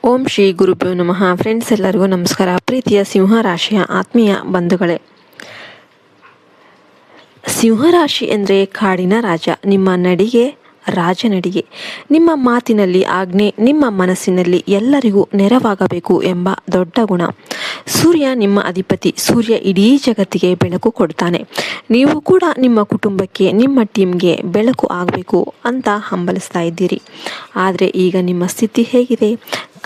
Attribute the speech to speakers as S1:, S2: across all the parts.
S1: ಓಂ ಶ್ರೀ ಗುರುಭ್ಯೋ ನಮಃ. ಫ್ರೆಂಡ್ಸ್, ಎಲ್ಲರಿಗೂ ನಮಸ್ಕಾರ. ಪ್ರೀತಿಯ ಸಿಂಹರಾಶಿಯ ಆತ್ಮೀಯ ಬಂಧುಗಳೇ, ಸಿಂಹರಾಶಿ ಅಂದರೆ ಕಾಡಿನ ರಾಜ. ನಿಮ್ಮ ನಡಿಗೆ ರಾಜನಡಿಗೆ, ನಿಮ್ಮ ಮಾತಿನಲ್ಲಿ ಆಜ್ಞೆ, ನಿಮ್ಮ ಮನಸ್ಸಿನಲ್ಲಿ ಎಲ್ಲರಿಗೂ ನೆರವಾಗಬೇಕು ಎಂಬ ದೊಡ್ಡ ಗುಣ. ಸೂರ್ಯ ನಿಮ್ಮ ಅಧಿಪತಿ. ಸೂರ್ಯ ಇಡೀ ಜಗತ್ತಿಗೆ ಬೆಳಕು ಕೊಡ್ತಾನೆ. ನೀವು ಕೂಡ ನಿಮ್ಮ ಕುಟುಂಬಕ್ಕೆ, ನಿಮ್ಮ ಟೀಮ್ಗೆ ಬೆಳಕು ಆಗಬೇಕು ಅಂತ ಹಂಬಲಿಸ್ತಾ ಇದ್ದೀರಿ. ಆದರೆ ಈಗ ನಿಮ್ಮ ಸ್ಥಿತಿ ಹೇಗಿದೆ?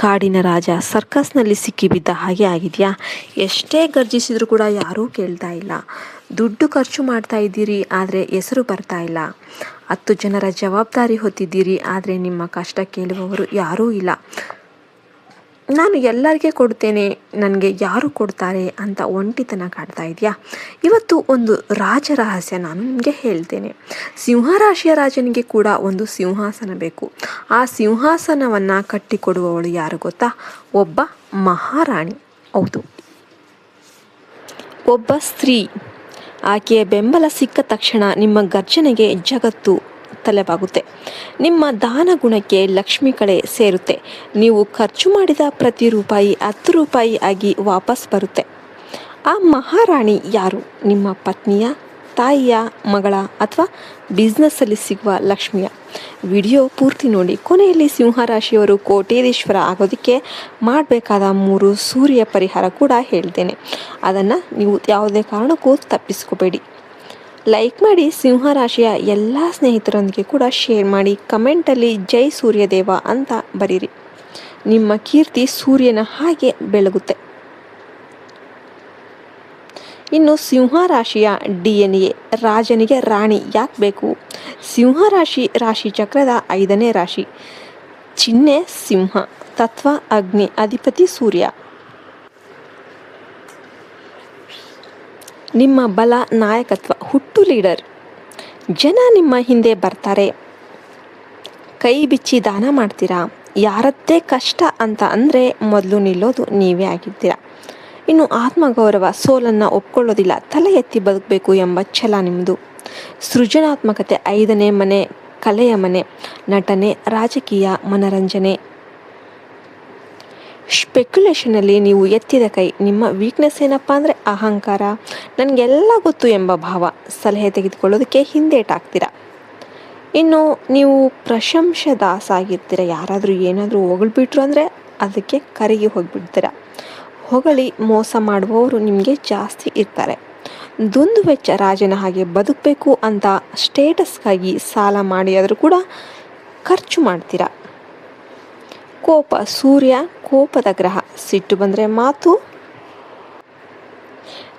S1: ಕಾಡಿನ ರಾಜ ಸರ್ಕಸ್ನಲ್ಲಿ ಸಿಕ್ಕಿಬಿದ್ದ ಹಾಗೆ ಆಗಿದೆಯಾ? ಎಷ್ಟೇ ಗರ್ಜಿಸಿದರೂ ಕೂಡ ಯಾರೂ ಕೇಳ್ತಾ ಇಲ್ಲ. ದುಡ್ಡು ಖರ್ಚು ಮಾಡ್ತಾ ಇದ್ದೀರಿ, ಆದರೆ ಹೆಸರು ಬರ್ತಾ ಇಲ್ಲ. 10 ಜನರ ಜವಾಬ್ದಾರಿ ಹೊತ್ತಿದ್ದೀರಿ, ಆದರೆ ನಿಮ್ಮ ಕಷ್ಟ ಕೇಳುವವರು ಯಾರೂ ಇಲ್ಲ. ನಾನು ಎಲ್ಲರಿಗೆ ಕೊಡ್ತೇನೆ, ನನಗೆ ಯಾರು ಕೊಡ್ತಾರೆ ಅಂತ ಒಂಟಿತನ ಕಾಡ್ತಾ ಇದೆಯಾ? ಇವತ್ತು ಒಂದು ರಾಜ ರಹಸ್ಯ ನಾನು ನಿಮಗೆ ಹೇಳ್ತೇನೆ. ಸಿಂಹರಾಶಿಯ ರಾಜನಿಗೆ ಕೂಡ ಒಂದು ಸಿಂಹಾಸನ ಬೇಕು. ಆ ಸಿಂಹಾಸನವನ್ನು ಕಟ್ಟಿಕೊಡುವವಳು ಯಾರು ಗೊತ್ತಾ? ಒಬ್ಬ ಮಹಾರಾಣಿ. ಹೌದು, ಒಬ್ಬ ಸ್ತ್ರೀ. ಆಕೆಯ ಬೆಂಬಲ ಸಿಕ್ಕ ತಕ್ಷಣ ನಿಮ್ಮ ಗರ್ಜನೆಗೆ ಜಗತ್ತು ತಲೆಬಾಗುತ್ತೆ. ನಿಮ್ಮ ದಾನ ಗುಣಕ್ಕೆ ಲಕ್ಷ್ಮಿ ಕಳೆ ಸೇರುತ್ತೆ. ನೀವು ಖರ್ಚು ಮಾಡಿದ ಪ್ರತಿ ರೂಪಾಯಿ 10 ರೂಪಾಯಿ ಆಗಿ ವಾಪಸ್ ಬರುತ್ತೆ. ಆ ಮಹಾರಾಣಿ ಯಾರು? ನಿಮ್ಮ ಪತ್ನಿಯ, ತಾಯಿಯ, ಮಗಳ ಅಥವಾ ಬಿಸ್ನೆಸ್ಸಲ್ಲಿ ಸಿಗುವ ಲಕ್ಷ್ಮಿಯ? ವಿಡಿಯೋ ಪೂರ್ತಿ ನೋಡಿ. ಕೊನೆಯಲ್ಲಿ ಸಿಂಹರಾಶಿಯವರು ಕೋಟ್ಯಾಧೀಶ್ವರ ಆಗೋದಕ್ಕೆ ಮಾಡಬೇಕಾದ 3 ಸೂರ್ಯ ಪರಿಹಾರ ಕೂಡ ಹೇಳ್ತೇನೆ. ಅದನ್ನು ನೀವು ಯಾವುದೇ ಕಾರಣಕ್ಕೂ ತಪ್ಪಿಸ್ಕೋಬೇಡಿ. ಲೈಕ್ ಮಾಡಿ, ಸಿಂಹರಾಶಿಯ ಎಲ್ಲ ಸ್ನೇಹಿತರೊಂದಿಗೆ ಕೂಡ ಶೇರ್ ಮಾಡಿ. ಕಮೆಂಟಲ್ಲಿ ಜೈ ಸೂರ್ಯದೇವ ಅಂತ ಬರೀರಿ. ನಿಮ್ಮ ಕೀರ್ತಿ ಸೂರ್ಯನ ಹಾಗೆ ಬೆಳಗುತ್ತೆ. ಇನ್ನು ಸಿಂಹರಾಶಿಯ DNA. ರಾಜನಿಗೆ ರಾಣಿ ಯಾಕೆ ಬೇಕು? ಸಿಂಹರಾಶಿ ರಾಶಿ ಚಕ್ರದ 5ನೇ ರಾಶಿ. ಚಿಹ್ನೆ ಸಿಂಹ, ತತ್ವ ಅಗ್ನಿ, ಅಧಿಪತಿ ಸೂರ್ಯ. ನಿಮ್ಮ ಬಲ, ನಾಯಕತ್ವ, ಹುಟ್ಟು ಲೀಡರ್. ಜನ ನಿಮ್ಮ ಹಿಂದೆ ಬರ್ತಾರೆ. ಕೈ ಬಿಚ್ಚಿ ದಾನ ಮಾಡ್ತೀರಾ. ಯಾರದ್ದೇ ಕಷ್ಟ ಅಂತ ಅಂದರೆ ಮೊದಲು ನಿಲ್ಲೋದು ನೀವೇ ಆಗಿರ್ತೀರ. ಇನ್ನು ಆತ್ಮಗೌರವ, ಸೋಲನ್ನು ಒಪ್ಕೊಳ್ಳೋದಿಲ್ಲ, ತಲೆ ಎತ್ತಿ ಬದುಕಬೇಕು ಎಂಬ ಛಲ ನಿಮ್ಮದು. ಸೃಜನಾತ್ಮಕತೆ, 5ನೇ ಮನೆ, ಕಲೆಯ ಮನೆ. ನಟನೆ, ರಾಜಕೀಯ, ಮನರಂಜನೆ. ಸ್ಪೆಕ್ಯುಲೇಷನಲ್ಲಿ ನೀವು ಎತ್ತಿದ ಕೈ. ನಿಮ್ಮ ವೀಕ್ನೆಸ್ ಏನಪ್ಪ ಅಂದರೆ ಅಹಂಕಾರ, ನನಗೆಲ್ಲ ಗೊತ್ತು ಎಂಬ ಭಾವ. ಸಲಹೆ ತೆಗೆದುಕೊಳ್ಳೋದಕ್ಕೆ ಹಿಂದೇಟಾಗ್ತೀರ. ಇನ್ನು ನೀವು ಪ್ರಶಂಸೆ ದಾಸ ಆಗಿರ್ತೀರ. ಯಾರಾದರೂ ಏನಾದರೂ ಹೊಗಳ್ಬಿಟ್ರು ಅಂದರೆ ಅದಕ್ಕೆ ಕರಗಿ ಹೋಗಿಬಿಡ್ತೀರ. ಹೊಗಳಿ ಮೋಸ ಮಾಡುವವರು ನಿಮಗೆ ಜಾಸ್ತಿ ಇರ್ತಾರೆ. ದುಂದು ವೆಚ್ಚ, ರಾಜನ ಹಾಗೆ ಬದುಕಬೇಕು ಅಂತ ಸ್ಟೇಟಸ್ಗಾಗಿ ಸಾಲ ಮಾಡಿಯಾದರೂ ಕೂಡ ಖರ್ಚು ಮಾಡ್ತೀರಾ. ಕೋಪ, ಸೂರ್ಯ ಕೋಪದ ಗ್ರಹ. ಸಿಟ್ಟು ಬಂದರೆ ಮಾತು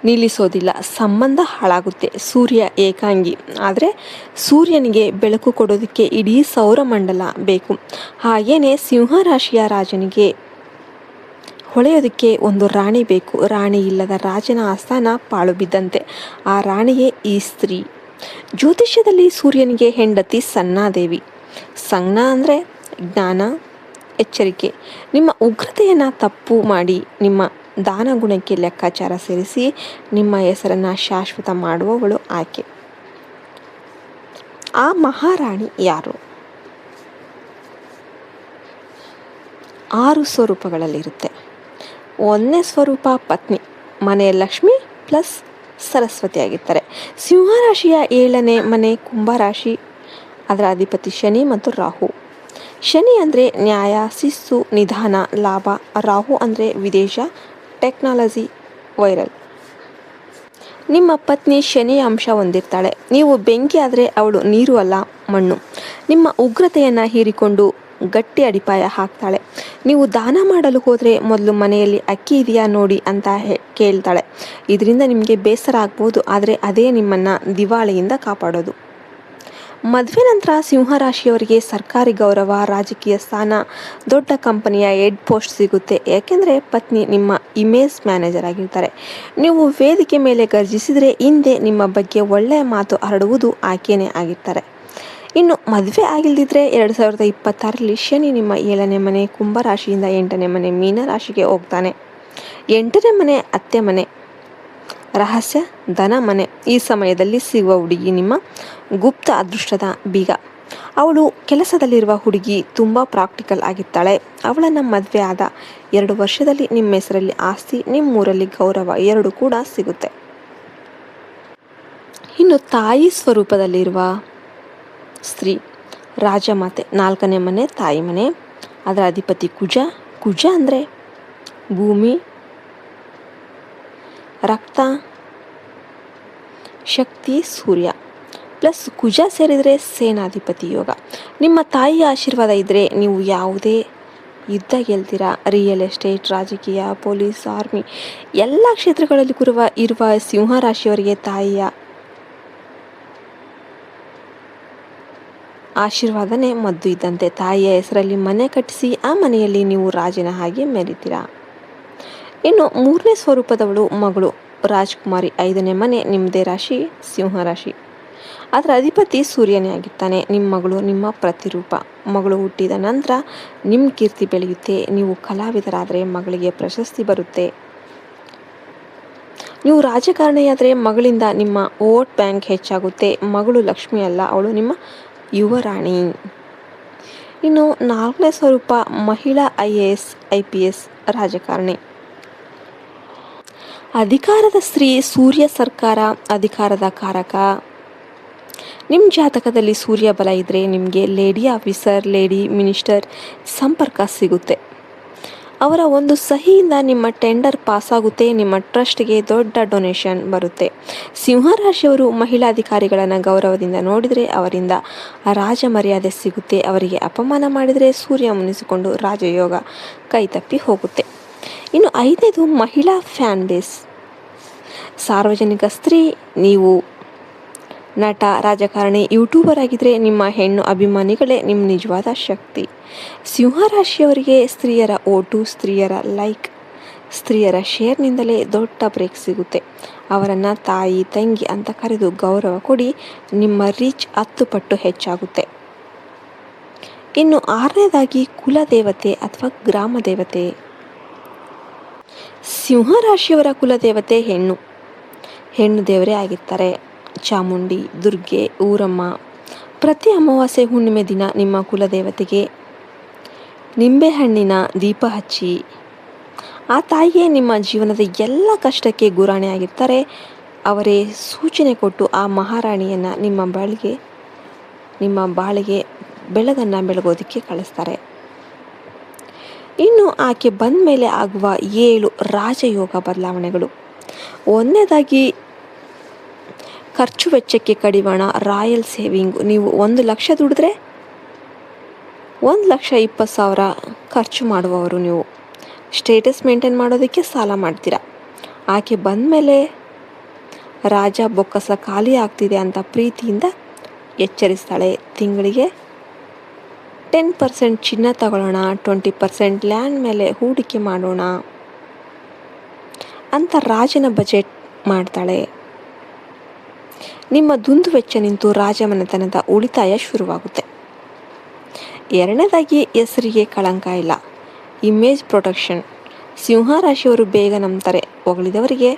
S1: ನಿಲ್ಲಿಸೋದಿಲ್ಲ, ಸಂಬಂಧ ಹಾಳಾಗುತ್ತೆ. ಸೂರ್ಯ ಏಕಾಂಗಿ, ಆದರೆ ಸೂರ್ಯನಿಗೆ ಬೆಳಕು ಕೊಡೋದಕ್ಕೆ ಇಡೀ ಸೌರಮಂಡಲ ಬೇಕು. ಹಾಗೇನೆ ಸಿಂಹರಾಶಿಯ ರಾಜನಿಗೆ ಹೊಳೆಯೋದಕ್ಕೆ ಒಂದು ರಾಣಿ ಬೇಕು. ರಾಣಿ ಇಲ್ಲದ ರಾಜನ ಆಸ್ಥಾನ ಪಾಳು ಬಿದ್ದಂತೆ. ಆ ರಾಣಿಯೇ ಈ ಸ್ತ್ರೀ. ಜ್ಯೋತಿಷ್ಯದಲ್ಲಿ ಸೂರ್ಯನಿಗೆ ಹೆಂಡತಿ ಸನ್ನಾದೇವಿ. ಸಂಜ್ಞಾ ಅಂದರೆ ಜ್ಞಾನ, ಎಚ್ಚರಿಕೆ. ನಿಮ್ಮ ಉಗ್ರತೆಯನ್ನು ತಪ್ಪು ಮಾಡಿ ನಿಮ್ಮ ದಾನ ಗುಣಕ್ಕೆ ಲೆಕ್ಕಾಚಾರ ಸೇರಿಸಿ ನಿಮ್ಮ ಹೆಸರನ್ನು ಶಾಶ್ವತ ಮಾಡುವವಳು ಆಕೆ. ಆ ಮಹಾರಾಣಿ ಯಾರು? 6 ಸ್ವರೂಪಗಳಲ್ಲಿರುತ್ತೆ. 1ನೇ ಸ್ವರೂಪ ಪತ್ನಿ. ಮನೆಯ ಲಕ್ಷ್ಮಿ ಪ್ಲಸ್ ಸರಸ್ವತಿ ಆಗಿರ್ತಾರೆ. ಸಿಂಹರಾಶಿಯ 7ನೇ ಮನೆ ಕುಂಭರಾಶಿ. ಅದರ ಅಧಿಪತಿ ಶನಿ ಮತ್ತು ರಾಹು. ಶನಿ ಅಂದರೆ ನ್ಯಾಯ, ಶಿಸ್ತು, ನಿಧಾನ, ಲಾಭ. ರಾಹು ಅಂದರೆ ವಿದೇಶ, ಟೆಕ್ನಾಲಜಿ, ವೈರಲ್. ನಿಮ್ಮ ಪತ್ನಿ ಶನಿಯ ಅಂಶ ಹೊಂದಿರ್ತಾಳೆ. ನೀವು ಬೆಂಕಿ ಆದರೆ ಅವಳು ನೀರು ಅಲ್ಲ, ಮಣ್ಣು. ನಿಮ್ಮ ಉಗ್ರತೆಯನ್ನು ಹೀರಿಕೊಂಡು ಗಟ್ಟಿ ಅಡಿಪಾಯ ಹಾಕ್ತಾಳೆ. ನೀವು ದಾನ ಮಾಡಲು ಹೋದರೆ ಮೊದಲು ಮನೆಯಲ್ಲಿ ಅಕ್ಕಿ ಇದೆಯಾ ನೋಡಿ ಅಂತ ಕೇಳ್ತಾಳೆ. ಇದರಿಂದ ನಿಮಗೆ ಬೇಸರ ಆಗ್ಬೋದು, ಆದರೆ ಅದೇ ನಿಮ್ಮನ್ನು ದಿವಾಳಿಯಿಂದ ಕಾಪಾಡೋದು. ಮದುವೆ ನಂತರ ಸಿಂಹರಾಶಿಯವರಿಗೆ ಸರ್ಕಾರಿ ಗೌರವ, ರಾಜಕೀಯ ಸ್ಥಾನ, ದೊಡ್ಡ ಕಂಪನಿಯ ಹೆಡ್ ಪೋಸ್ಟ್ ಸಿಗುತ್ತೆ. ಯಾಕೆಂದರೆ ಪತ್ನಿ ನಿಮ್ಮ ಇಮೇಜ್ ಮ್ಯಾನೇಜರ್ ಆಗಿರ್ತಾರೆ. ನೀವು ವೇದಿಕೆ ಮೇಲೆ ಗರ್ಜಿಸಿದರೆ ಹಿಂದೆ ನಿಮ್ಮ ಬಗ್ಗೆ ಒಳ್ಳೆಯ ಮಾತು ಹರಡುವುದು ಆಕೆಯೇ ಆಗಿರ್ತಾರೆ. ಇನ್ನು ಮದುವೆ ಆಗಿಲ್ಲದಿದ್ದರೆ 2026ರಲ್ಲಿ ಶನಿ ನಿಮ್ಮ 7ನೇ ಮನೆ ಕುಂಭರಾಶಿಯಿಂದ 8ನೇ ಮನೆ ಮೀನರಾಶಿಗೆ ಹೋಗ್ತಾನೆ. 8ನೇ ಮನೆ ಅತ್ತೆ ಮನೆ, ರಹಸ್ಯ ಧನ ಮನೆ. ಈ ಸಮಯದಲ್ಲಿ ಸಿಗುವ ಹುಡುಗಿ ನಿಮ್ಮ ಗುಪ್ತ ಅದೃಷ್ಟದ ಬೀಗ. ಅವಳು ಕೆಲಸದಲ್ಲಿರುವ ಹುಡುಗಿ ತುಂಬ ಪ್ರಾಕ್ಟಿಕಲ್ ಆಗಿರ್ತಾಳೆ. ಅವಳನ್ನು ಮದುವೆ ಆದ 2 ವರ್ಷದಲ್ಲಿ ನಿಮ್ಮ ಹೆಸರಲ್ಲಿ ಆಸ್ತಿ, ನಿಮ್ಮೂರಲ್ಲಿ ಗೌರವ ಎರಡೂ ಕೂಡ ಸಿಗುತ್ತೆ. ಇನ್ನು ತಾಯಿ ಸ್ವರೂಪದಲ್ಲಿರುವ ಸ್ತ್ರೀ ರಾಜಮಾತೆ, 4ನೇ ಮನೆ ತಾಯಿ ಮನೆ. ಅದರ ಅಧಿಪತಿ ಕುಜ. ಕುಜ ಅಂದರೆ ಭೂಮಿ, ರಕ್ತ, ಶಕ್ತಿ, ಸೂರ್ಯ ಪ್ಲಸ್ ಕುಜ ಸೇರಿದರೆ ಸೇನಾಧಿಪತಿ ಯೋಗ. ನಿಮ್ಮ ತಾಯಿಯ ಆಶೀರ್ವಾದ ಇದ್ದರೆ ನೀವು ಯಾವುದೇ ಯುದ್ಧ ಗೆಲ್ತೀರಾ. ರಿಯಲ್ ಎಸ್ಟೇಟ್, ರಾಜಕೀಯ, ಪೊಲೀಸ್, ಆರ್ಮಿ ಎಲ್ಲ ಕ್ಷೇತ್ರಗಳಲ್ಲಿ ಇರುವ ಸಿಂಹರಾಶಿಯವರಿಗೆ ತಾಯಿಯ ಆಶೀರ್ವಾದನೇ ಮದ್ದು ಇದ್ದಂತೆ. ತಾಯಿಯ ಹೆಸರಲ್ಲಿ ಮನೆ ಕಟ್ಟಿಸಿ ಆ ಮನೆಯಲ್ಲಿ ನೀವು ರಾಜನ ಹಾಗೆ ಮೆರಿತೀರಾ. ಇನ್ನು 3ನೇ ಸ್ವರೂಪದವಳು ಮಗಳು ರಾಜ್ಕುಮಾರಿ. 5ನೇ ಮನೆ ನಿಮ್ಮದೇ ರಾಶಿ ಸಿಂಹರಾಶಿ. ಅದರ ಅಧಿಪತಿ ಸೂರ್ಯನೇ ಆಗಿರ್ತಾನೆ. ನಿಮ್ಮ ಮಗಳು ನಿಮ್ಮ ಪ್ರತಿರೂಪ. ಮಗಳು ಹುಟ್ಟಿದ ನಂತರ ನಿಮ್ಮ ಕೀರ್ತಿ ಬೆಳೆಯುತ್ತೆ. ನೀವು ಕಲಾವಿದರಾದರೆ ಮಗಳಿಗೆ ಪ್ರಶಸ್ತಿ ಬರುತ್ತೆ. ನೀವು ರಾಜಕಾರಣಿಯಾದರೆ ಮಗಳಿಂದ ನಿಮ್ಮ ವೋಟ್ ಬ್ಯಾಂಕ್ ಹೆಚ್ಚಾಗುತ್ತೆ. ಮಗಳು ಲಕ್ಷ್ಮಿ ಅಲ್ಲ, ಅವಳು ನಿಮ್ಮ ಯುವರಾಣಿ. ಇನ್ನು 4ನೇ ಸ್ವರೂಪ ಮಹಿಳಾ IAS IPS ರಾಜಕಾರಣಿ. ಅಧಿಕಾರದ ಸ್ತ್ರೀ. ಸೂರ್ಯ ಸರ್ಕಾರ ಅಧಿಕಾರದ ಕಾರಕ. ನಿಮ್ಮ ಜಾತಕದಲ್ಲಿ ಸೂರ್ಯ ಬಲ ಇದ್ದರೆ ನಿಮಗೆ ಲೇಡಿ ಆಫೀಸರ್, ಲೇಡಿ ಮಿನಿಸ್ಟರ್ ಸಂಪರ್ಕ ಸಿಗುತ್ತೆ. ಅವರ ಒಂದು ಸಹಿಯಿಂದ ನಿಮ್ಮ ಟೆಂಡರ್ ಪಾಸಾಗುತ್ತೆ. ನಿಮ್ಮ ಟ್ರಸ್ಟ್ಗೆ ದೊಡ್ಡ ಡೊನೇಷನ್ ಬರುತ್ತೆ. ಸಿಂಹರಾಶಿಯವರು ಮಹಿಳಾ ಅಧಿಕಾರಿಗಳನ್ನು ಗೌರವದಿಂದ ನೋಡಿದರೆ ಅವರಿಂದ ರಾಜ ಮರ್ಯಾದೆ ಸಿಗುತ್ತೆ. ಅವರಿಗೆ ಅಪಮಾನ ಮಾಡಿದರೆ ಸೂರ್ಯ ಮುನಿಸಿಕೊಂಡು ರಾಜಯೋಗ ಕೈತಪ್ಪಿ ಹೋಗುತ್ತೆ. ಇನ್ನು 5ನೇದು ಮಹಿಳಾ ಫ್ಯಾನ್ ಬೇಸ್. ಸಾರ್ವಜನಿಕ ಸ್ತ್ರೀ. ನೀವು ನಟ, ರಾಜಕಾರಣಿ, ಯೂಟ್ಯೂಬರ್ ಆಗಿದ್ದರೆ ನಿಮ್ಮ ಹೆಣ್ಣು ಅಭಿಮಾನಿಗಳೇ ನಿಮ್ಮ ನಿಜವಾದ ಶಕ್ತಿ. ಸಿಂಹರಾಶಿಯವರಿಗೆ ಸ್ತ್ರೀಯರ ಓಟು, ಸ್ತ್ರೀಯರ ಲೈಕ್, ಸ್ತ್ರೀಯರ ಶೇರ್ನಿಂದಲೇ ದೊಡ್ಡ ಬ್ರೇಕ್ ಸಿಗುತ್ತೆ. ಅವರನ್ನು ತಾಯಿ, ತಂಗಿ ಅಂತ ಕರೆದು ಗೌರವ ಕೊಡಿ. ನಿಮ್ಮ ರೀಚ್ 10 ಪಟ್ಟು ಹೆಚ್ಚಾಗುತ್ತೆ. ಇನ್ನು 6ನೇದಾಗಿ ಕುಲದೇವತೆ ಅಥವಾ ಗ್ರಾಮ ದೇವತೆ. ಸಿಂಹರಾಶಿಯವರ ಕುಲದೇವತೆ ಹೆಣ್ಣು ದೇವರೇ ಆಗಿರ್ತಾರೆ. ಚಾಮುಂಡಿ, ದುರ್ಗೆ, ಊರಮ್ಮ. ಪ್ರತಿ ಅಮಾವಾಸ್ಯೆ ಹುಣ್ಣಿಮೆ ದಿನ ನಿಮ್ಮ ಕುಲದೇವತೆಗೆ ನಿಂಬೆಹಣ್ಣಿನ ದೀಪ ಹಚ್ಚಿ. ಆ ತಾಯಿಯೇ ನಿಮ್ಮ ಜೀವನದ ಎಲ್ಲ ಕಷ್ಟಕ್ಕೆ ಗುರಾಣಿ ಆಗಿರ್ತಾರೆ. ಅವರೇ ಸೂಚನೆ ಕೊಟ್ಟು ಆ ಮಹಾರಾಣಿಯನ್ನು ನಿಮ್ಮ ಬಾಳಿಗೆ ಬೆಳಗನ್ನು ಬೆಳಗೋದಕ್ಕೆ ಕಳಿಸ್ತಾರೆ. ಇನ್ನು ಆಕೆ ಬಂದ ಮೇಲೆ ಆಗುವ 7 ರಾಜಯೋಗ ಬದಲಾವಣೆಗಳು. 1ನೇದಾಗಿ ಖರ್ಚು ವೆಚ್ಚಕ್ಕೆ ಕಡಿವಾಣ, ರಾಯಲ್ ಸೇವಿಂಗ್. ನೀವು 1 ಲಕ್ಷ ದುಡಿದ್ರೆ 1,20,000 ಖರ್ಚು ಮಾಡುವವರು. ನೀವು ಸ್ಟೇಟಸ್ ಮೇಂಟೈನ್ ಮಾಡೋದಕ್ಕೆ ಸಾಲ ಮಾಡ್ತೀರಾ. ಆಕೆ ಬಂದ ಮೇಲೆ ರಾಜ ಬೊಕ್ಕಸ ಖಾಲಿ ಆಗ್ತಿದೆ ಅಂತ ಪ್ರೀತಿಯಿಂದ ಎಚ್ಚರಿಸ್ತಾಳೆ. ತಿಂಗಳಿಗೆ 10% ಚಿನ್ನ ತಗೊಳ್ಳೋಣ, 20% ಲ್ಯಾಂಡ್ ಮೇಲೆ ಹೂಡಿಕೆ ಮಾಡೋಣ ಅಂತ ರಾಜನ ಬಜೆಟ್ ಮಾಡ್ತಾಳೆ. ನಿಮ್ಮ ದುಂದು ವೆಚ್ಚ ನಿಂತು ರಾಜಮನೆತನದ ಉಳಿತಾಯ ಶುರುವಾಗುತ್ತೆ. 2ನೇದಾಗಿ ಹೆಸರಿಗೆ ಕಳಂಕ ಇಲ್ಲ, ಇಮೇಜ್ ಪ್ರೊಟೆಕ್ಷನ್. ಸಿಂಹರಾಶಿಯವರು ಬೇಗ ನಂಬ್ತಾರೆ. ಹೊಗಳಿದವರಿಗೆ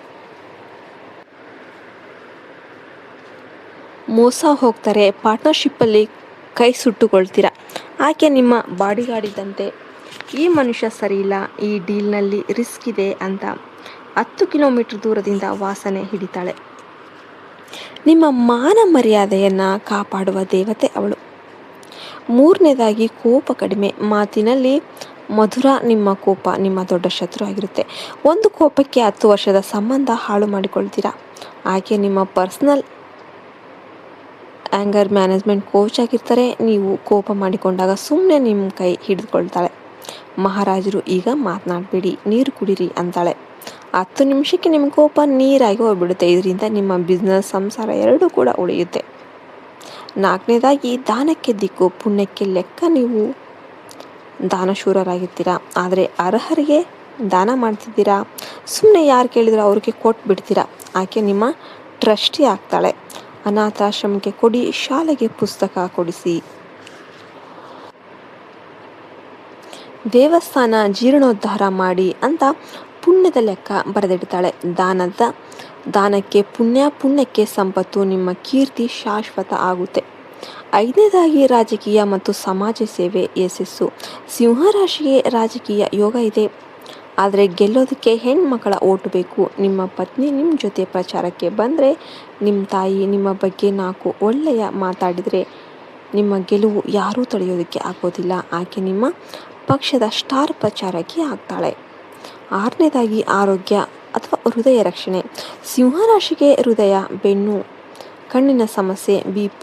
S1: ಮೋಸ ಹೋಗ್ತಾರೆ. ಪಾರ್ಟ್ನರ್ಶಿಪ್ಪಲ್ಲಿ ಕೈ ಸುಟ್ಟುಕೊಳ್ತೀರಾ. ಆಕೆ ನಿಮ್ಮ ಬಾಡಿಗಾರ್ಡ್ ಇದ್ದಂತೆ. ಈ ಮನುಷ್ಯ ಸರಿಯಿಲ್ಲ, ಈ ಡೀಲ್ನಲ್ಲಿ ರಿಸ್ಕ್ ಇದೆ ಅಂತ 10 ಕಿಲೋಮೀಟರ್ ದೂರದಿಂದ ವಾಸನೆ ಹಿಡಿತಾಳೆ. ನಿಮ್ಮ ಮಾನ ಮರ್ಯಾದೆಯನ್ನು ಕಾಪಾಡುವ ದೇವತೆ ಅವಳು. 3ನೇದಾಗಿ ಕೋಪ ಕಡಿಮೆ, ಮಾತಿನಲ್ಲಿ ಮಧುರ. ನಿಮ್ಮ ಕೋಪ ನಿಮ್ಮ ದೊಡ್ಡ ಶತ್ರು ಆಗಿರುತ್ತೆ. ಒಂದು ಕೋಪಕ್ಕೆ 10 ವರ್ಷದ ಸಂಬಂಧ ಹಾಳು ಮಾಡಿಕೊಳ್ತೀರಾ. ಆಕೆ ನಿಮ್ಮ ಪರ್ಸನಲ್ ಆ್ಯಂಗರ್ ಮ್ಯಾನೇಜ್ಮೆಂಟ್ ಕೋಚ್ ಆಗಿರ್ತಾರೆ. ನೀವು ಕೋಪ ಮಾಡಿಕೊಂಡಾಗ ಸುಮ್ಮನೆ ನಿಮ್ಮ ಕೈ ಹಿಡಿದುಕೊಳ್ತಾಳೆ. ಮಹಾರಾಜರು ಈಗ ಮಾತನಾಡಬೇಡಿ, ನೀರು ಕುಡಿರಿ ಅಂತಾಳೆ. 10 ನಿಮಿಷಕ್ಕೆ ನಿಮ್ಮ ಕೋಪ ನೀರಾಗಿ ಹೋಗ್ಬಿಡುತ್ತೆ. ಇದರಿಂದ ನಿಮ್ಮ ಬಿಸ್ನೆಸ್, ಸಂಸಾರ ಎರಡೂ ಕೂಡ ಉಳಿಯುತ್ತೆ. 4ನೇದಾಗಿ ದಾನಕ್ಕೆ ದಿಕ್ಕು, ಪುಣ್ಯಕ್ಕೆ ಲೆಕ್ಕ. ನೀವು ದಾನಶೂರರಾಗಿರ್ತೀರಾ, ಆದರೆ ಅರ್ಹರಿಗೆ ದಾನ ಮಾಡ್ತಿದ್ದೀರಾ. ಸುಮ್ಮನೆ ಯಾರು ಕೇಳಿದ್ರು ಅವ್ರಿಗೆ ಕೊಟ್ಬಿಡ್ತೀರಾ. ಆಕೆ ನಿಮ್ಮ ಟ್ರಸ್ಟಿ ಆಗ್ತಾಳೆ. ಅನಾಥಾಶ್ರಮಕ್ಕೆ ಕೊಡಿ, ಶಾಲೆಗೆ ಪುಸ್ತಕ ಕೊಡಿಸಿ. ದೇವಸ್ಥಾನ ಜೀರ್ಣೋದ್ಧಾರ ಮಾಡಿ ಅಂತ ಪುಣ್ಯದ ಲೆಕ್ಕ ಬರೆದಿಡ್ತಾಳೆ. ದಾನಕ್ಕೆ ಪುಣ್ಯ, ಪುಣ್ಯಕ್ಕೆ ಸಂಪತ್ತು. ನಿಮ್ಮ ಕೀರ್ತಿ ಶಾಶ್ವತ ಆಗುತ್ತೆ. ಐದನೇದಾಗಿ ರಾಜಕೀಯ ಮತ್ತು ಸಮಾಜ ಸೇವೆ ಯಶಸ್ಸು. ಸಿಂಹರಾಶಿಗೆ ರಾಜಕೀಯ ಯೋಗ ಇದೆ, ಆದರೆ ಗೆಲ್ಲೋದಕ್ಕೆ ಹೆಣ್ಮಕ್ಕಳ ಓಟು ಬೇಕು. ನಿಮ್ಮ ಪತ್ನಿ ನಿಮ್ಮ ಜೊತೆ ಪ್ರಚಾರಕ್ಕೆ ಬಂದರೆ, ನಿಮ್ಮ ತಾಯಿ ನಿಮ್ಮ ಬಗ್ಗೆ 4 ಒಳ್ಳೆಯ ಮಾತಾಡಿದರೆ ನಿಮ್ಮ ಗೆಲುವು ಯಾರೂ ತಡೆಯೋದಕ್ಕೆ ಆಗೋದಿಲ್ಲ. ಆಕೆ ನಿಮ್ಮ ಪಕ್ಷದ ಸ್ಟಾರ್ ಪ್ರಚಾರಕಿ ಆಗ್ತಾಳೆ. ಆರನೇದಾಗಿ ಆರೋಗ್ಯ ಅಥವಾ ಹೃದಯ ರಕ್ಷಣೆ. ಸಿಂಹರಾಶಿಗೆ ಹೃದಯ, ಬೆನ್ನು, ಕಣ್ಣಿನ ಸಮಸ್ಯೆ, BP,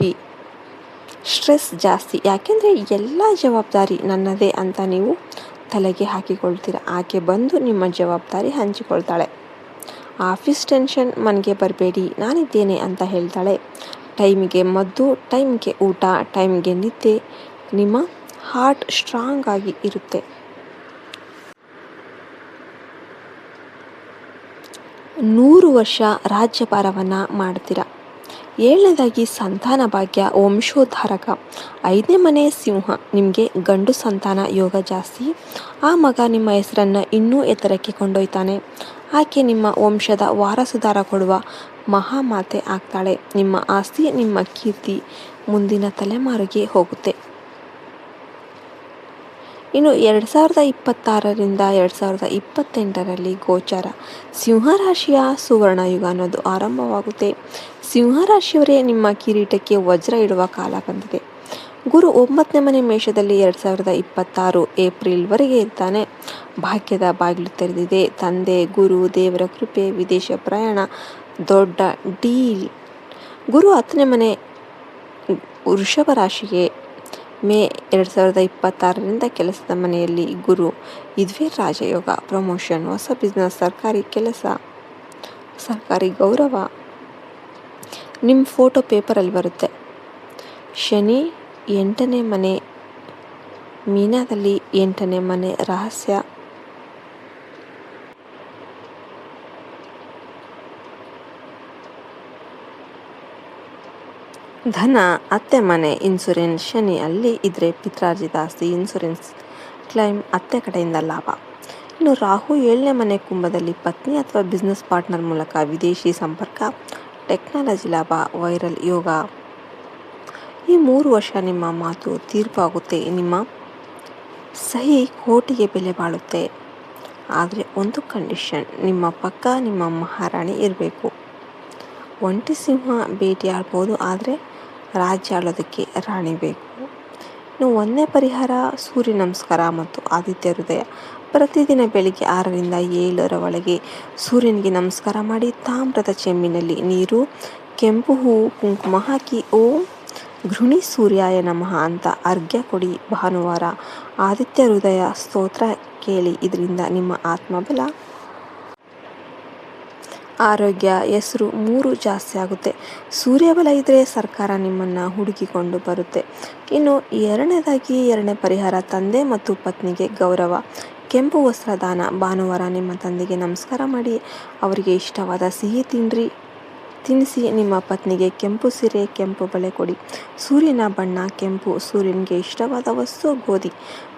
S1: ಸ್ಟ್ರೆಸ್ ಜಾಸ್ತಿ. ಯಾಕೆಂದರೆ ಎಲ್ಲ ಜವಾಬ್ದಾರಿ ನನ್ನದೇ ಅಂತ ನೀವು ತಲೆಗೆ ಹಾಕಿಕೊಳ್ತೀರ. ಆಕೆ ಬಂದು ನಿಮ್ಮ ಜವಾಬ್ದಾರಿ ಹಂಚಿಕೊಳ್ತಾಳೆ. ಆಫೀಸ್ ಟೆನ್ಷನ್, ಮನೆಗೆ ಬರಬೇಡಿ ನಾನಿದ್ದೇನೆ ಅಂತ ಹೇಳ್ತಾಳೆ. ಟೈಮಿಗೆ ಮದ್ದು, ಟೈಮ್ಗೆ ಊಟ, ಟೈಮ್ಗೆ ನಿದ್ದೆ. ನಿಮ್ಮ ಹಾರ್ಟ್ ಸ್ಟ್ರಾಂಗ್ ಆಗಿ ಇರುತ್ತೆ. 100 ವರ್ಷ ರಾಜ್ಯಭಾರವನ್ನು ಮಾಡ್ತೀರ. ಏಳನೇದಾಗಿ ಸಂತಾನ ಭಾಗ್ಯ, ವಂಶೋದ್ಧಾರಕ. 5ನೇ ಮನೆ ಸಿಂಹ, ನಿಮಗೆ ಗಂಡು ಸಂತಾನ ಯೋಗ ಜಾಸ್ತಿ. ಆ ಮಗ ನಿಮ್ಮ ಹೆಸರನ್ನು ಇನ್ನೂ ಎತ್ತರಕ್ಕೆ ಕೊಂಡೊಯ್ತಾನೆ. ಆಕೆ ನಿಮ್ಮ ವಂಶದ ವಾರಸುದಾರ ಕೊಡುವ ಮಹಾಮಾತೆ ಆಗ್ತಾಳೆ. ನಿಮ್ಮ ಆಸ್ತಿ, ನಿಮ್ಮ ಕೀರ್ತಿ ಮುಂದಿನ ತಲೆಮಾರಿಗೆ ಹೋಗುತ್ತೆ. ಇನ್ನು 2026ರಿಂದ 2028ರಲ್ಲಿ ಗೋಚಾರ. ಸಿಂಹರಾಶಿಯ ಸುವರ್ಣಯುಗ ಅನ್ನೋದು ಆರಂಭವಾಗುತ್ತೆ. ಸಿಂಹರಾಶಿಯವರೇ, ನಿಮ್ಮ ಕಿರೀಟಕ್ಕೆ ವಜ್ರ ಇಡುವ ಕಾಲ ಬಂದಿದೆ. ಗುರು 9ನೇ ಮನೆ ಮೇಷದಲ್ಲಿ 2026 ಏಪ್ರಿಲ್ವರೆಗೆ ಇರ್ತಾನೆ. ಭಾಗ್ಯದ ಬಾಗಿಲು ತೆರೆದಿದೆ. ತಂದೆ, ಗುರು, ದೇವರ ಕೃಪೆ, ವಿದೇಶ ಪ್ರಯಾಣ, ದೊಡ್ಡ ಡೀಲ್. ಗುರು 10ನೇ ಮನೆ ವೃಷಭ ರಾಶಿಗೆ ಮೇ 2026ರಿಂದ ಕೆಲಸದ ಮನೆಯಲ್ಲಿ ಗುರು. ಇದುವೇ ರಾಜಯೋಗ, ಪ್ರಮೋಷನ್, ಹೊಸ ಬಿಸ್ನೆಸ್, ಸರ್ಕಾರಿ ಕೆಲಸ, ಸರ್ಕಾರಿ ಗೌರವ. ನಿಮ್ಮ ಫೋಟೋ ಪೇಪರಲ್ಲಿ ಬರುತ್ತೆ. ಶನಿ 8ನೇ ಮನೆ ಮೀನದಲ್ಲಿ, 8ನೇ ಮನೆ ರಹಸ್ಯ. ಧನ 10ನೇ ಮನೆ ಇನ್ಸುರೆನ್ಸ್. ಶನಿ ಅಲ್ಲಿ ಇದ್ರೆ ಪಿತ್ರಾರ್ಜಿತ ಆಸ್ತಿ, ಇನ್ಸುರೆನ್ಸ್ ಕ್ಲೈಮ್, ಅತ್ತೆ ಕಡೆಯಿಂದ ಲಾಭ. ಇನ್ನು ರಾಹು 7ನೇ ಮನೆ ಕುಂಭದಲ್ಲಿ, ಪತ್ನಿ ಅಥವಾ ಬಿಸ್ನೆಸ್ ಪಾರ್ಟ್ನರ್ ಮೂಲಕ ವಿದೇಶಿ ಸಂಪರ್ಕ, ಟೆಕ್ನಾಲಜಿ ಲಾಭ, ವೈರಲ್ ಯೋಗ. ಈ 3 ವರ್ಷ ನಿಮ್ಮ ಮಾತು ತೀರ್ಪು ಆಗುತ್ತೆ. ನಿಮ್ಮ ಸಹಿ ಕೋಟಿಗೆ ಬೆಲೆ ಬಾಳುತ್ತೆ. ಆದರೆ ಒಂದು ಕಂಡೀಷನ್, ನಿಮ್ಮ ಪಕ್ಕ ನಿಮ್ಮ ಮಹಾರಾಣಿ ಇರಬೇಕು. ಒಂಟಿ ಸಿಂಹ ಭೇಟಿಯಾಡ್ಬೋದು, ಆದರೆ ರಾಜ್ಯ ಆಳೋದಕ್ಕೆ ರಾಣಿ ಬೇಕು. ಇನ್ನು 1ನೇ ಪರಿಹಾರ, ಸೂರ್ಯ ನಮಸ್ಕಾರ ಮತ್ತು ಆದಿತ್ಯ ಹೃದಯ. ಪ್ರತಿದಿನ ಬೆಳಿಗ್ಗೆ 6ರಿಂದ 7ರ ಒಳಗೆ ಸೂರ್ಯನಿಗೆ ನಮಸ್ಕಾರ ಮಾಡಿ. ತಾಮ್ರದ ಚೆಂಬಿನಲ್ಲಿ ನೀರು, ಕೆಂಪು ಹೂವು, ಕುಂಕುಮ ಹಾಕಿ ಓಂ ಗೃಹಿಣಿ ಸೂರ್ಯಾಯ ನಮಃ ಅಂತ ಅರ್ಘ್ಯ ಕೊಡಿ. ಭಾನುವಾರ ಆದಿತ್ಯ ಹೃದಯ ಸ್ತೋತ್ರ ಕೇಳಿ. ಇದರಿಂದ ನಿಮ್ಮ ಆತ್ಮಬಲ, ಆರೋಗ್ಯ, ಹೆಸರು 3 ಜಾಸ್ತಿ ಆಗುತ್ತೆ. ಸೂರ್ಯಬಲ ಇದ್ದರೆ ಸರ್ಕಾರ ನಿಮ್ಮನ್ನು ಹುಡುಕಿಕೊಂಡು ಬರುತ್ತೆ. ಇನ್ನು 2ನೇ ಪರಿಹಾರ, ತಂದೆ ಮತ್ತು ಪತ್ನಿಗೆ ಗೌರವ, ಕೆಂಪು ವಸ್ತ್ರ ದಾನ. ಭಾನುವಾರ ನಿಮ್ಮ ತಂದೆಗೆ ನಮಸ್ಕಾರ ಮಾಡಿ. ಅವರಿಗೆ ಇಷ್ಟವಾದ ಸಿಹಿ ತಿನ್ನಿಸಿ. ನಿಮ್ಮ ಪತ್ನಿಗೆ ಕೆಂಪು ಸೀರೆ, ಕೆಂಪು ಬಳೆ ಕೊಡಿ. ಸೂರ್ಯನ ಬಣ್ಣ ಕೆಂಪು. ಸೂರ್ಯನಿಗೆ ಇಷ್ಟವಾದ ವಸ್ತು ಗೋಧಿ.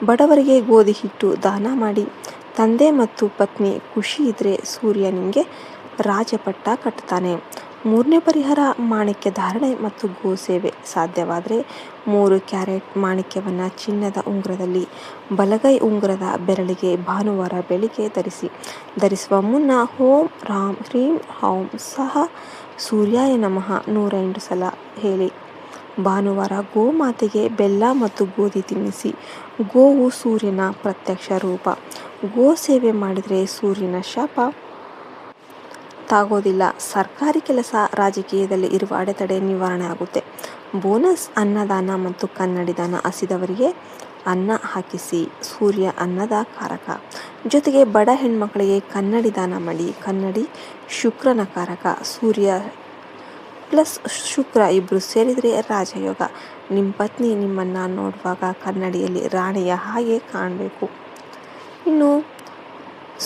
S1: ಬಡವರಿಗೆ ಗೋಧಿ ಹಿಟ್ಟು ದಾನ ಮಾಡಿ. ತಂದೆ ಮತ್ತು ಪತ್ನಿ ಖುಷಿ ಇದ್ದರೆ ಸೂರ್ಯ ನಿಮಗೆ ರಾಜಪಟ್ಟ ಕಟ್ತಾನೆ. 3ನೇ ಪರಿಹಾರ, ಮಾಣಿಕ್ಯ ಧಾರಣೆ ಮತ್ತು ಗೋಸೇವೆ. ಸಾಧ್ಯವಾದರೆ 3 ಕ್ಯಾರೆಟ್ ಮಾಣಿಕ್ಯವನ್ನು ಚಿನ್ನದ ಉಂಗುರದಲ್ಲಿ ಬಲಗೈ ಉಂಗುರದ ಬೆರಳಿಗೆ ಭಾನುವಾರ ಬೆಳಿಗ್ಗೆ ಧರಿಸುವ ಮುನ್ನ ಓಂ ರಾಂ ಹ್ರೀಂ ಹೌಂ ಸಹ ಸೂರ್ಯಾಯ ನಮಃ 108 ಸಲ ಹೇಳಿ. ಭಾನುವಾರ ಗೋಮಾತೆಗೆ ಬೆಲ್ಲ ಮತ್ತು ಗೋಧಿ ತಿನ್ನಿಸಿ. ಗೋವು ಸೂರ್ಯನ ಪ್ರತ್ಯಕ್ಷ ರೂಪ. ಗೋ ಸೇವೆ ಮಾಡಿದರೆ ಸೂರ್ಯನ ಶಾಪ ತಾಗೋದಿಲ್ಲ. ಸರ್ಕಾರಿ ಕೆಲಸ, ರಾಜಕೀಯದಲ್ಲಿ ಇರುವ ಅಡೆತಡೆ ನಿವಾರಣೆ ಆಗುತ್ತೆ. ಬೋನಸ್, ಅನ್ನದಾನ ಮತ್ತು ಕನ್ನಡಿ ದಾನ. ಹಸಿದವರಿಗೆ ಅನ್ನ ಹಾಕಿಸಿ. ಸೂರ್ಯ ಅನ್ನದ ಕಾರಕ. ಜೊತೆಗೆ ಬಡ ಹೆಣ್ಮಕ್ಕಳಿಗೆ ಕನ್ನಡಿ ದಾನ ಮಾಡಿ. ಕನ್ನಡಿ ಶುಕ್ರನ ಕಾರಕ. ಸೂರ್ಯ ಪ್ಲಸ್ ಶುಕ್ರ ಇಬ್ಬರು ಸೇರಿದರೆ ರಾಜಯೋಗ. ನಿಮ್ಮ ಪತ್ನಿ ನಿಮ್ಮನ್ನು ನೋಡುವಾಗ ಕನ್ನಡಿಯಲ್ಲಿ ರಾಣಿಯ ಹಾಗೆ ಕಾಣಬೇಕು. ಇನ್ನು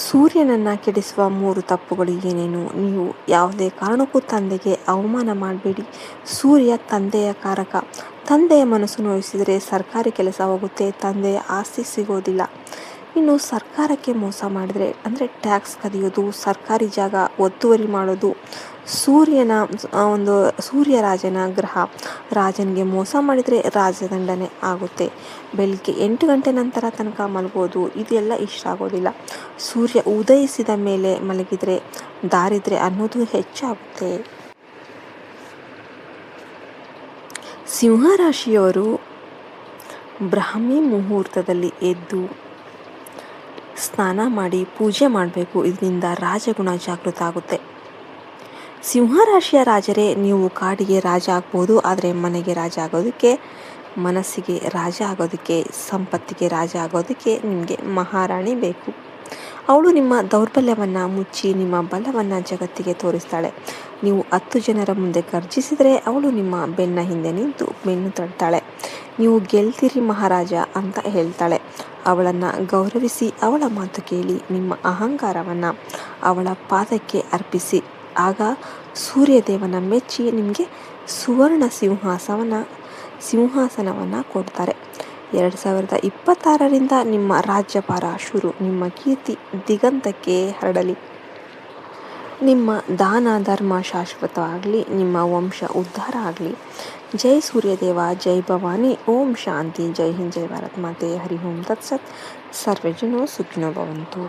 S1: ಸೂರ್ಯನನ್ನು ಕೆಡಿಸುವ 3 ತಪ್ಪುಗಳು ಏನೇನು? ನೀವು ಯಾವುದೇ ಕಾರಣಕ್ಕೂ ತಂದೆಗೆ ಅವಮಾನ ಮಾಡಬೇಡಿ. ಸೂರ್ಯ ತಂದೆಯ ಕಾರಕ. ತಂದೆಯ ಮನಸ್ಸು ನೋಯಿಸಿದರೆ ಸರ್ಕಾರಿ ಕೆಲಸ ಹೋಗುತ್ತೆ, ತಂದೆಯ ಆಸ್ತಿ ಸಿಗೋದಿಲ್ಲ. ಇನ್ನು ಸರ್ಕಾರಕ್ಕೆ ಮೋಸ ಮಾಡಿದರೆ ಅಂದರೆ ಟ್ಯಾಕ್ಸ್ ಕದಿಯೋದು, ಸರ್ಕಾರಿ ಜಾಗ ಒತ್ತುವರಿ ಮಾಡೋದು, ಸೂರ್ಯರಾಜನ ಗ್ರಹ ರಾಜನಿಗೆ ಮೋಸ ಮಾಡಿದರೆ ರಾಜದಂಡನೆ ಆಗುತ್ತೆ. ಬೆಳಿಗ್ಗೆ 8 ಗಂಟೆ ನಂತರ ತನಕ ಮಲಗೋದು ಇದೆಲ್ಲ ಇಷ್ಟ ಆಗೋದಿಲ್ಲ. ಸೂರ್ಯ ಉದಯಿಸಿದ ಮೇಲೆ ಮಲಗಿದರೆ ದಾರಿದ್ರ್ಯ ಅನ್ನೋದು ಹೆಚ್ಚಾಗುತ್ತೆ. ಸಿಂಹರಾಶಿಯವರು ಬ್ರಾಹ್ಮಿ ಮುಹೂರ್ತದಲ್ಲಿ ಎದ್ದು ಸ್ನಾನ ಮಾಡಿ ಪೂಜೆ ಮಾಡಬೇಕು. ಇದರಿಂದ ರಾಜಗುಣ ಜಾಗೃತ ಆಗುತ್ತೆ. ಸಿಂಹರಾಶಿಯ ರಾಜರೇ ನೀವು ಕಾಡಿಗೆ ರಾಜ ಆಗ್ಬೋದು, ಆದರೆ ಮನೆಗೆ ರಾಜ ಆಗೋದಕ್ಕೆ, ಮನಸ್ಸಿಗೆ ರಾಜ ಆಗೋದಕ್ಕೆ, ಸಂಪತ್ತಿಗೆ ರಾಜ ಆಗೋದಕ್ಕೆ ನಿಮಗೆ ಮಹಾರಾಣಿ ಬೇಕು. ಅವಳು ನಿಮ್ಮ ದೌರ್ಬಲ್ಯವನ್ನು ಮುಚ್ಚಿ ನಿಮ್ಮ ಬಲವನ್ನು ಜಗತ್ತಿಗೆ ತೋರಿಸ್ತಾಳೆ. ನೀವು 10 ಜನರ ಮುಂದೆ ಗರ್ಜಿಸಿದರೆ ಅವಳು ನಿಮ್ಮ ಬೆನ್ನ ಹಿಂದೆ ನಿಂತು ಬೆನ್ನು ತಡ್ತಾಳೆ. ನೀವು ಗೆಲ್ತಿರಿ ಮಹಾರಾಜ ಅಂತ ಹೇಳ್ತಾಳೆ. ಅವಳನ್ನು ಗೌರವಿಸಿ ಅವಳ ಮಾತು ಕೇಳಿ ನಿಮ್ಮ ಅಹಂಕಾರವನ್ನು ಅವಳ ಪಾದಕ್ಕೆ ಅರ್ಪಿಸಿ. ಆಗ ಸೂರ್ಯದೇವನ ಮೆಚ್ಚಿ ನಿಮಗೆ ಸುವರ್ಣ ಸಿಂಹಾಸನವನ್ನು ಕೊಡ್ತಾರೆ. 2026ರಿಂದ ನಿಮ್ಮ ರಾಜ್ಯಭಾರ ಶುರು. ನಿಮ್ಮ ಕೀರ್ತಿ ದಿಗಂತಕ್ಕೆ ಹರಡಲಿ. ನಿಮ್ಮ ದಾನ ಧರ್ಮ ಶಾಶ್ವತವಾಗಲಿ. ನಿಮ್ಮ ವಂಶ ಉದ್ಧಾರ ಆಗಲಿ. ಜೈ ಸೂರ್ಯದೇವ, ಜೈ ಭವಾನಿ. ಓಂ ಶಾಂತಿ. ಜೈ ಹಿಂದ್, ಜೈ ಭಾರತ್ ಮಾತೆ. ಹರಿ ಓಂ ತತ್ಸತ್. ಸರ್ವೇ ಜನೋ ಸುಖಿನೋ ಭವಂತು.